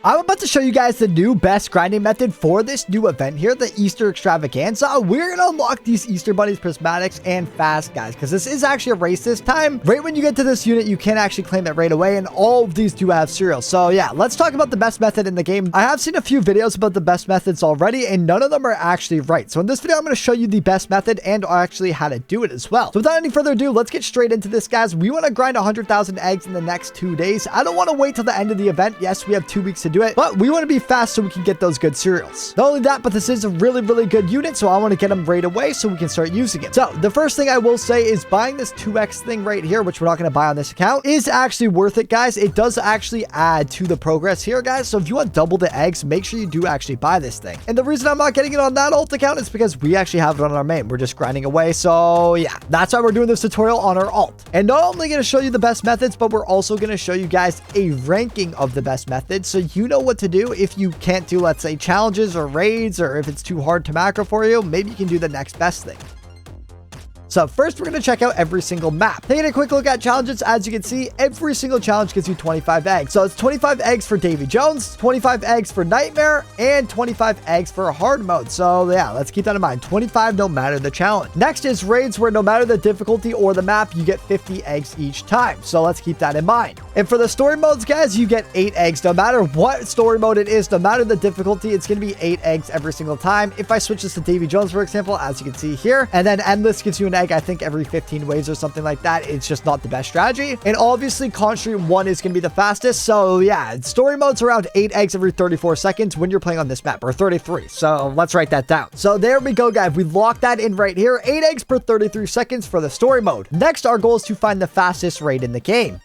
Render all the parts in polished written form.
I'm about to show you guys the new best grinding method for this new event here, the Easter Extravaganza. We're gonna unlock these Easter bunnies, prismatics, and fast, guys, because this is actually a race this time. Right when you get to this unit, you can actually claim it right away, and all of these do have cereals. So yeah, let's talk about the best method in the game. I have seen a few videos about the best methods already, and none of them are actually right. So in this video, I'm gonna show you the best method and actually how to do it as well. So without any further ado, let's get straight into this, guys. We want to grind 100,000 eggs in the next 2 days. I don't want to wait till the end of the event. Yes, we have 2 weeks to do it, but we want to be fast so we can get those good cereals. Not only that, but this is a really good unit, so I want to get them right away so we can start using it. So the first thing I will say is buying this 2x thing right here, which we're not going to buy on this account, is actually worth it, guys. It does actually add to the progress here, guys. So if you want double the eggs, make sure you do actually buy this thing. And the reason I'm not getting it on that alt account is because we actually have it on our main. We're just grinding away. So yeah, that's why we're doing this tutorial on our alt. And not only going to show you the best methods, but we're also going to show you guys a ranking of the best methods so you know what to do if you can't do, let's say, challenges or raids, or if it's too hard to macro for you. Maybe you can do the next best thing. So first, we're going to check out every single map. Taking a quick look at challenges, as you can see, every single challenge gives you 25 eggs. So it's 25 eggs for Davy Jones, 25 eggs for Nightmare, and 25 eggs for hard mode. So yeah, let's keep that in mind. 25 no matter the challenge. Next is raids, where no matter the difficulty or the map, you get 50 eggs each time. So let's keep that in mind. And for the story modes, guys, you get 8 eggs. No matter what story mode it is, no matter the difficulty, it's going to be 8 eggs every single time. If I switch this to Davy Jones, for example, as you can see here, and then Endless gives you an egg, I think every 15 waves or something like that. It's just not the best strategy. And obviously Constream 1 is going to be the fastest. So yeah, story mode's around 8 eggs every 34 seconds when you're playing on this map, or 33. So let's write that down. So there we go, guys. We locked that in right here. 8 eggs per 33 seconds for the story mode. Next, our goal is to find the fastest raid in the game.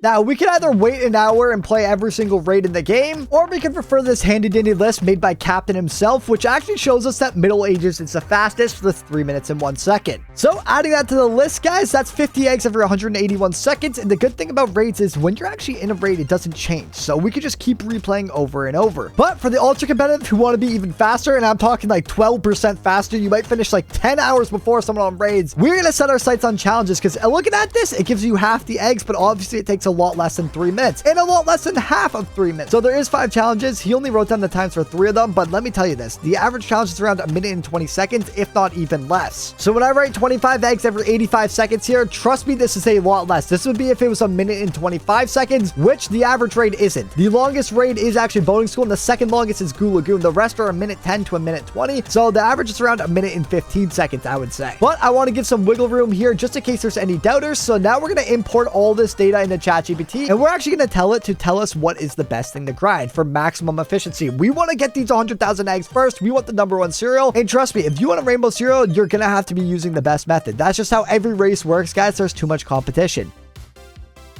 Now, we can either wait an hour and play every single raid in the game, or we can prefer this handy-dandy list made by Captain himself, which actually shows us that Middle Ages is the fastest with 3 minutes and 1 second. So adding that to the list, guys, that's 50 eggs every 181 seconds. And the good thing about raids is when you're actually in a raid, it doesn't change. So we could just keep replaying over and over. But for the ultra competitive who want to be even faster, and I'm talking like 12% faster, you might finish like 10 hours before someone on raids. We're going to set our sights on challenges, because looking at this, it gives you half the eggs, but obviously it takes a lot less than 3 minutes and a lot less than half of 3 minutes. So there is 5 challenges. He only wrote down the times for 3 of them, but let me tell you this, the average challenge is around 1 minute and 20 seconds, if not even less. So when I write 25 eggs every 85 seconds here, trust me, this is a lot less. This would be if it was 1 minute and 25 seconds, which the average raid isn't. The longest raid is actually boating school, and the second longest is Goo Lagoon. The rest are 1 minute 10 to 1 minute 20. So the average is around 1 minute and 15 seconds, I would say. But I want to give some wiggle room here just in case there's any doubters. So now we're going to import all this data into ChatGPT, and we're actually going to tell it to tell us what is the best thing to grind for maximum efficiency. We want to get these 100,000 eggs first. We want the #1 cereal. And trust me, if you want a rainbow cereal, you're going to have to be using the best method. That's just how every race works, guys. There's too much competition.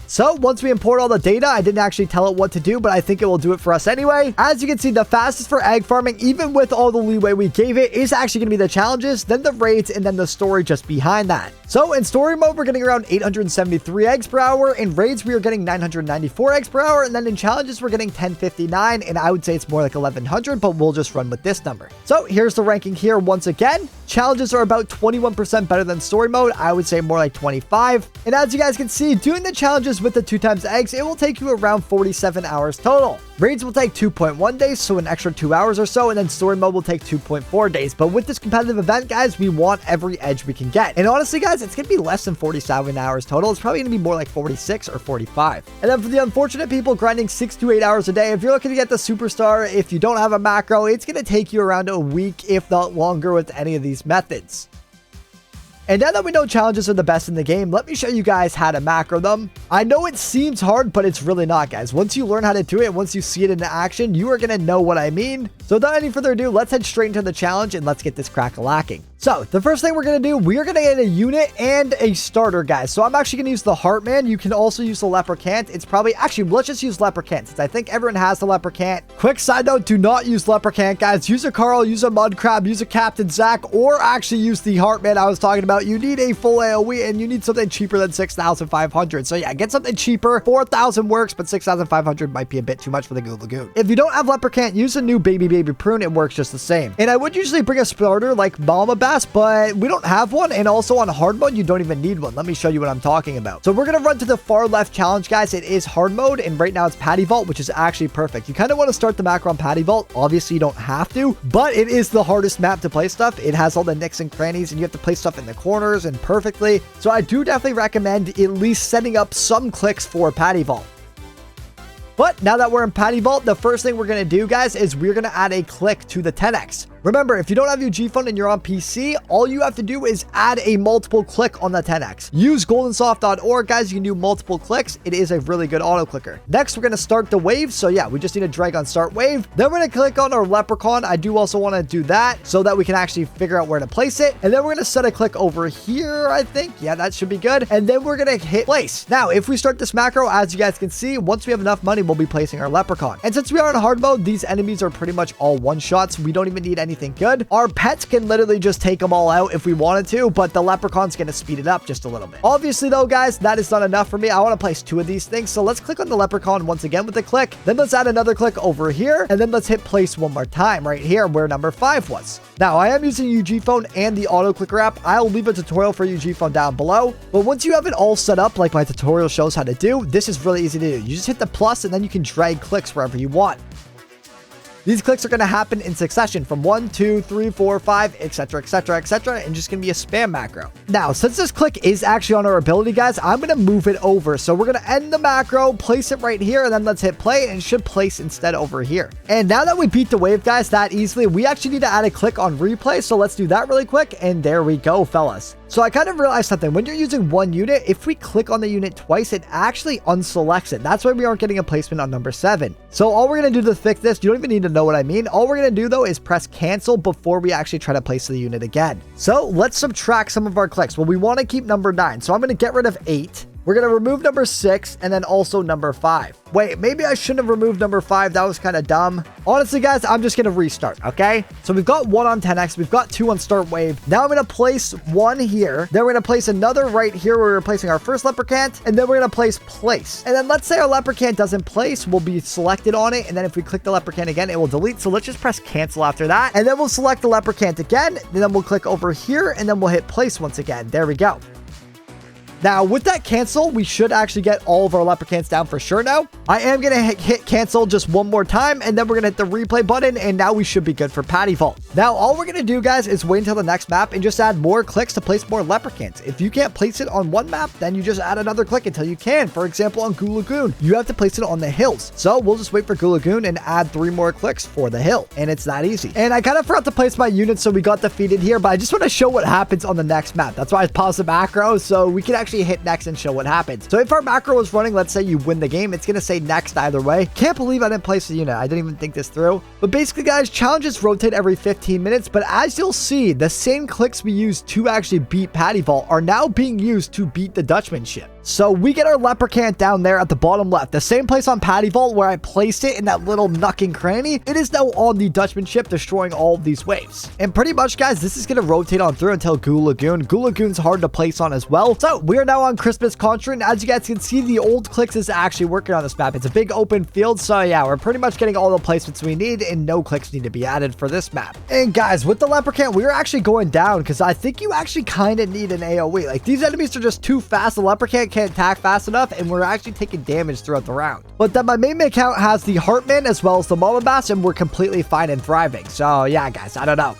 So once we import all the data, I didn't actually tell it what to do, but I think it will do it for us anyway. As you can see, the fastest for egg farming, even with all the leeway we gave it, is actually going to be the challenges, then the raids, and then the story just behind that. So in story mode, we're getting around 873 eggs per hour. In raids, we are getting 994 eggs per hour. And then in challenges, we're getting 1059. And I would say it's more like 1100, but we'll just run with this number. So here's the ranking here once again. Challenges are about 21% better than story mode. I would say more like 25. And as you guys can see, doing the challenges with the 2 times eggs, it will take you around 47 hours total. Raids will take 2.1 days, so an extra 2 hours or so, and then story mode will take 2.4 days. But with this competitive event, guys, we want every edge we can get. And honestly, guys, it's going to be less than 47 hours total. It's probably going to be more like 46 or 45. And then for the unfortunate people grinding 6 to 8 hours a day, if you're looking to get the superstar, if you don't have a macro, it's going to take you around a week, if not longer, with any of these methods. And now that we know challenges are the best in the game, let me show you guys how to macro them. I know it seems hard, but it's really not, guys. Once you learn how to do it, once you see it in action, you are going to know what I mean. So without any further ado, let's head straight into the challenge and let's get this crack-a-lacking. So the first thing we're going to do, we are going to get a unit and a starter, guys. So I'm actually going to use the Heartman. You can also use the Leprechaun. It's probably, actually, let's just use Leprechaun since I think everyone has the Leprechaun. Quick side note, do not use Leprechaun, guys. Use a Carl, use a Mud Crab, use a Captain Zach, or actually use the Heartman I was talking about. but you need a full AoE and you need something cheaper than 6,500. So yeah, get something cheaper. 4,000 works, but 6,500 might be a bit too much for the Goo Lagoon. If you don't have Leprechaun, use a new baby prune. It works just the same. And I would usually bring a starter like Mama Bass, but we don't have one. And also on hard mode, you don't even need one. Let me show you what I'm talking about. So we're going to run to the far left challenge, guys. It is hard mode. And right now it's Patty Vault, which is actually perfect. You kind of want to start the macro on Patty Vault. Obviously, you don't have to, but it is the hardest map to play stuff. It has all the nicks and crannies, and you have to place stuff in the corners and perfectly. So I do definitely recommend at least setting up some clicks for Patty Vault. But now that we're in Patty Vault, the first thing we're going to do, guys, is we're going to add a click to the 10x. Remember, if you don't have your G phone and you're on PC, all you have to do is add a multiple click on the 10x. Use goldensoft.org, guys. You can do multiple clicks. It is a really good auto clicker. Next, we're going to start the wave. So yeah, we just need to drag on start wave. Then we're going to click on our leprechaun. I do also want to do that so that we can actually figure out where to place it. And then we're going to set a click over here, I think. Yeah, that should be good. And then we're going to hit place. Now, if we start this macro, as you guys can see, once we have enough money, we'll be placing our leprechaun. And since we are in hard mode, these enemies are pretty much all one shots. We don't even need anything good. Our pets can literally just take them all out if we wanted to, but the leprechaun's going to speed it up just a little bit. Obviously though, guys, that is not enough for me. I want to place 2 of these things. So let's click on the leprechaun once again with the click. Then let's add another click over here. And then let's hit place one more time right here where number 5 was. Now I am using UG phone and the auto clicker app. I'll leave a tutorial for UG phone down below. But once you have it all set up, like my tutorial shows how to do, this is really easy to do. You just hit the plus and then you can drag clicks wherever you want. These clicks are going to happen in succession from 1, 2, 3, 4, 5, etc, etc, etc, and just going to be a spam macro. Now, since this click is actually on our ability, guys, I'm going to move it over. So we're going to end the macro, place it right here, and then let's hit play, and it should place instead over here. And now that we beat the wave, guys, that easily, we actually need to add a click on replay. So let's do that really quick, and there we go, fellas. So I kind of realized something. When you're using one unit, if we click on the unit twice, it actually unselects it. That's why we aren't getting a placement on number 7. So all we're going to do to fix this, you don't even need to know what I mean. All we're going to do though is press cancel before we actually try to place the unit again. So let's subtract some of our clicks. Well, we want to keep number 9. So I'm going to get rid of 8. We're going to remove number 6 and then also number 5. Wait, maybe I shouldn't have removed number 5. That was kind of dumb. Honestly, guys, I'm just going to restart, okay? So we've got 1 on 10x. We've got 2 on start wave. Now I'm going to place 1 here. Then we're going to place another right here where we're placing our first leprechaun. And then we're going to place. And then let's say our leprechaun doesn't place. We'll be selected on it. And then if we click the leprechaun again, it will delete. So let's just press cancel after that. And then we'll select the leprechaun again. And then we'll click over here. And then we'll hit place once again. There we go. Now, with that cancel, we should actually get all of our leprechauns down for sure now. I am going to hit cancel just one more time, and then we're going to hit the replay button, and now we should be good for Patty Vault. Now, all we're going to do, guys, is wait until the next map and just add more clicks to place more leprechauns. If you can't place it on one map, then you just add another click until you can. For example, on Goo Lagoon, you have to place it on the hills. So we'll just wait for Goo Lagoon and add 3 more clicks for the hill, and it's that easy. And I kind of forgot to place my units, so we got defeated here, but I just want to show what happens on the next map. That's why I paused the macro, so we can actually hit next and show what happens. So if our macro is running, let's say you win the game, it's going to say next either way. Can't believe I didn't place the unit. I didn't even think this through. But basically, guys, challenges rotate every 15 minutes. But as you'll see, the same clicks we used to actually beat Patty Vault are now being used to beat the Dutchman ship. So we get our leprechaun down there at the bottom left, the same place on Patty Vault where I placed it in that little nook and cranny. It is now on the Dutchman ship, destroying all of these waves. And pretty much, guys, this is going to rotate on through until Goo Lagoon. Goo Lagoon's hard to place on as well. So we are now on Christmas Contra, and as you guys can see, the old clicks is actually working on this map. It's a big open field, so yeah, we're pretty much getting all the placements we need, and no clicks need to be added for this map. And guys, with the leprechaun, we're actually going down because I think you actually kind of need an AoE. Like, these enemies are just too fast. The leprechaun can't attack fast enough, and we're actually taking damage throughout the round. But then my main account has the Heartman as well as the Mama Bass, and we're completely fine and thriving. So yeah, guys, I don't know.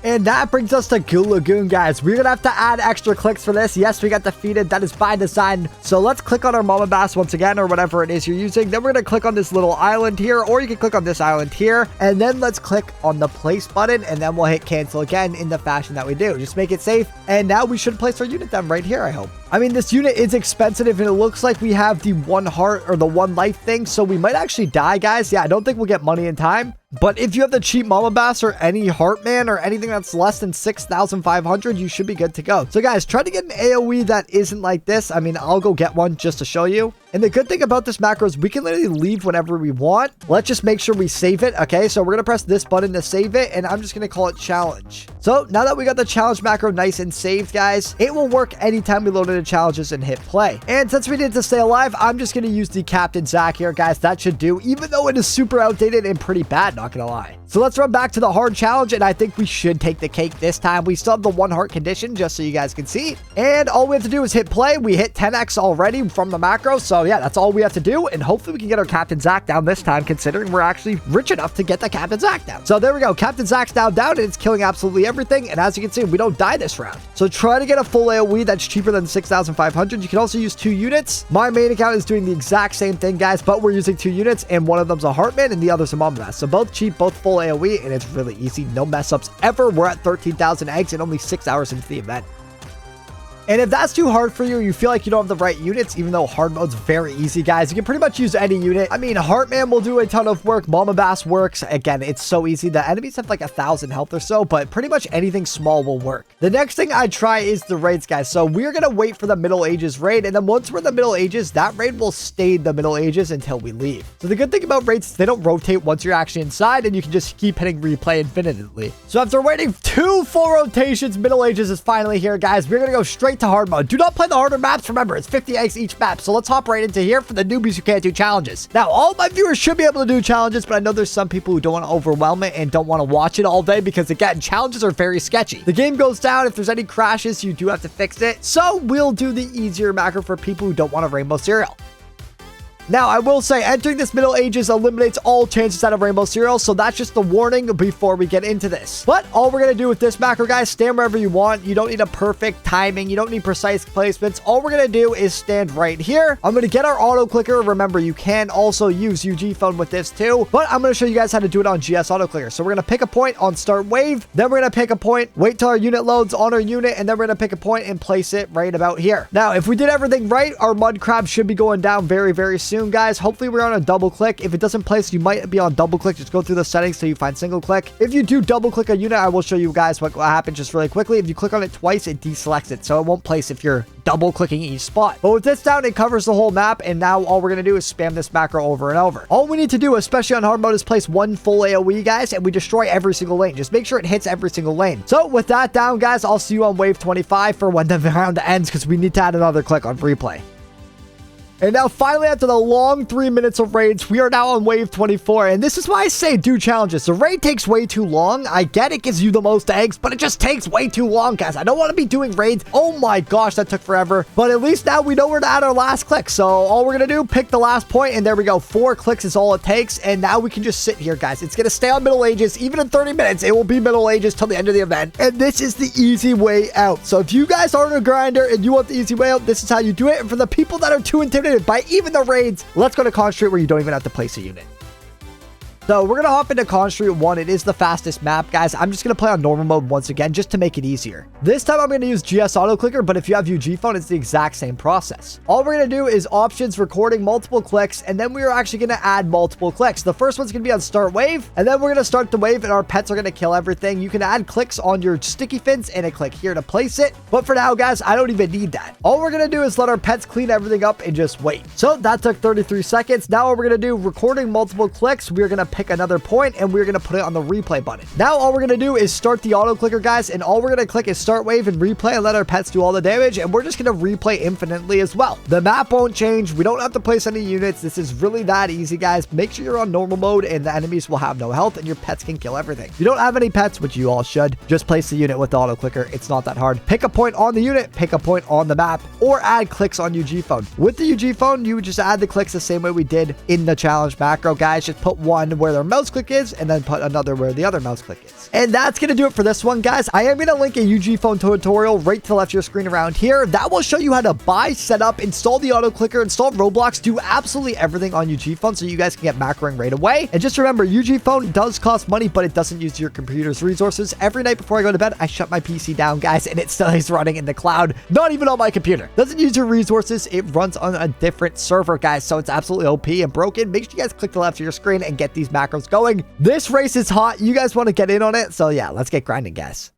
And that brings us to Goo Lagoon, guys. We're going to have to add extra clicks for this. Yes, we got defeated. That is by design. So let's click on our Mama Bass once again, or whatever it is you're using. Then we're going to click on this little island here, or you can click on this island here. And then let's click on the place button, and then we'll hit cancel again in the fashion that we do. Just make it safe. And now we should place our unit down right here, I hope. I mean, this unit is expensive, and it looks like we have the 1 heart or the 1 life thing. So we might actually die, guys. Yeah, I don't think we'll get money in time. But if you have the cheap Mama Bass or any Heartman or anything that's less than 6,500, you should be good to go. So guys, try to get an AoE that isn't like this. I mean, I'll go get one just to show you. And the good thing about this macro is we can literally leave whenever we want. Let's just make sure we save it. Okay, so we're gonna press this button to save it, and I'm just gonna call it challenge. So now that we got the challenge macro nice and saved, guys, it will work anytime we load into challenges and hit play. And since we need to stay alive, I'm just gonna use the Captain Zach here, guys. That should do, even though it is super outdated and pretty bad, not gonna lie. So let's run back to the hard challenge, and I think we should take the cake this time. We still have the 1 heart condition, just so you guys can see. And all we have to do is hit play. We hit 10x already from the macro, so yeah, that's all we have to do. And hopefully we can get our Captain Zach down this time, considering we're actually rich enough to get the Captain Zach down. So there we go. Captain Zach's down, and it's killing absolutely everything. And as you can see, we don't die this round. So try to get a full AoE that's cheaper than 6,500. You can also use 2 units. My main account is doing the exact same thing, guys, but we're using 2 units, and one of them's a Heartman and the other's a Mama. So both cheap, both full AoE, and it's really easy. No mess ups ever. We're at 13,000 eggs and only 6 hours into the event. And if that's too hard for you, or you feel like you don't have the right units, even though hard mode's very easy, guys, you can pretty much use any unit. I mean, Heartman will do a ton of work. Mama Bass works. Again, it's so easy. The enemies have like 1,000 health or so, but pretty much anything small will work. The next thing I try is the raids, guys. So we're going to wait for the Middle Ages raid. And then once we're in the Middle Ages, that raid will stay the Middle Ages until we leave. So the good thing about raids is they don't rotate once you're actually inside, and you can just keep hitting replay infinitely. So after waiting 2 full rotations, Middle Ages is finally here, guys. We're going to go straight to hard mode. Do not play the harder maps. Remember, it's 50 eggs each map. So let's hop right into here for the newbies who can't do challenges. Now, all my viewers should be able to do challenges, but I know there's some people who don't want to overwhelm it and don't want to watch it all day because, again, challenges are very sketchy. The game goes down. If there's any crashes, you do have to fix it. So we'll do the easier macro for people who don't want a rainbow cereal. Now, I will say entering this Middle Ages eliminates all chances out of rainbow cereal, so that's just the warning before we get into this. But all we're going to do with this macro, guys, stand wherever you want. You don't need a perfect timing. You don't need precise placements. All we're going to do is stand right here. I'm going to get our auto clicker. Remember, you can also use UG phone with this too, but I'm going to show you guys how to do it on GS auto clicker. So we're going to pick a point on start wave, then we're going to pick a point, wait till our unit loads on our unit, and then we're going to pick a point and place it right about here. Now, if we did everything right, our mud crab should be going down very, very soon, guys. Hopefully we're on a double click. If it doesn't place, you might be on double click. Just go through the settings till you find single click. If you do double click a unit, I will show you guys what happens just really quickly. If you click on it twice, it deselects it, so it won't place if you're double clicking each spot. But with this down, it covers the whole map, and now all we're going to do is spam this macro over and over. All we need to do, especially on hard mode, is place 1 full AoE, guys, and we destroy every single lane. Just make sure it hits every single lane. So with that down, guys, I'll see you on wave 25 for when the round ends, because we need to add another click on replay. And now finally, after the long 3 minutes of raids, we are now on wave 24. And this is why I say do challenges. The raid takes way too long. I get it gives you the most eggs, but it just takes way too long, guys. I don't want to be doing raids. Oh my gosh, that took forever. But at least now we know where to add our last click. So all we're going to do, pick the last point, and there we go. 4 clicks is all it takes. And now we can just sit here, guys. It's going to stay on Middle Ages. Even in 30 minutes, it will be Middle Ages till the end of the event. And this is the easy way out. So if you guys aren't a grinder and you want the easy way out, this is how you do it. And for the people that are too intimidated by even the raids, let's go to Con Street where you don't even have to place a unit. So we're going to hop into Con Street 1. It is the fastest map, guys. I'm just going to play on normal mode once again, just to make it easier. This time I'm going to use GS auto clicker, but if you have UG phone, it's the exact same process. All we're going to do is options, recording, multiple clicks, and then we are actually going to add multiple clicks. The first one's going to be on start wave, and then we're going to start the wave, and our pets are going to kill everything. You can add clicks on your sticky fins and a click here to place it. But for now, guys, I don't even need that. All we're going to do is let our pets clean everything up and just wait. So that took 33 seconds. Now what we're going to do, recording multiple clicks, we're going to pick another point and we're going to put it on the replay button. Now all we're going to do is start the auto clicker, guys, and all we're going to click is start wave and replay and let our pets do all the damage, and we're just going to replay infinitely as well. The map won't change. We don't have to place any units. This is really that easy, guys. Make sure you're on normal mode and the enemies will have no health and your pets can kill everything. If you don't have any pets, which you all should, just place the unit with the auto clicker. It's not that hard. Pick a point on the unit, pick a point on the map, or add clicks on UG phone. With the UG phone, you would just add the clicks the same way we did in the challenge macro, guys. Just put one where their mouse click is and then put another where the other mouse click is. And that's going to do it for this one, guys. I am going to link a UG phone tutorial right to the left of your screen around here. That will show you how to buy, set up, install the auto clicker, install Roblox, do absolutely everything on UG phone so you guys can get macroing right away. And just remember, UG phone does cost money, but it doesn't use your computer's resources. Every night before I go to bed, I shut my PC down, guys, and it still is running in the cloud, not even on my computer. Doesn't use your resources. It runs on a different server, guys, so it's absolutely OP and broken. Make sure you guys click the left of your screen and get these macros going. This race is hot. You guys want to get in on it? So yeah, let's get grinding, guys.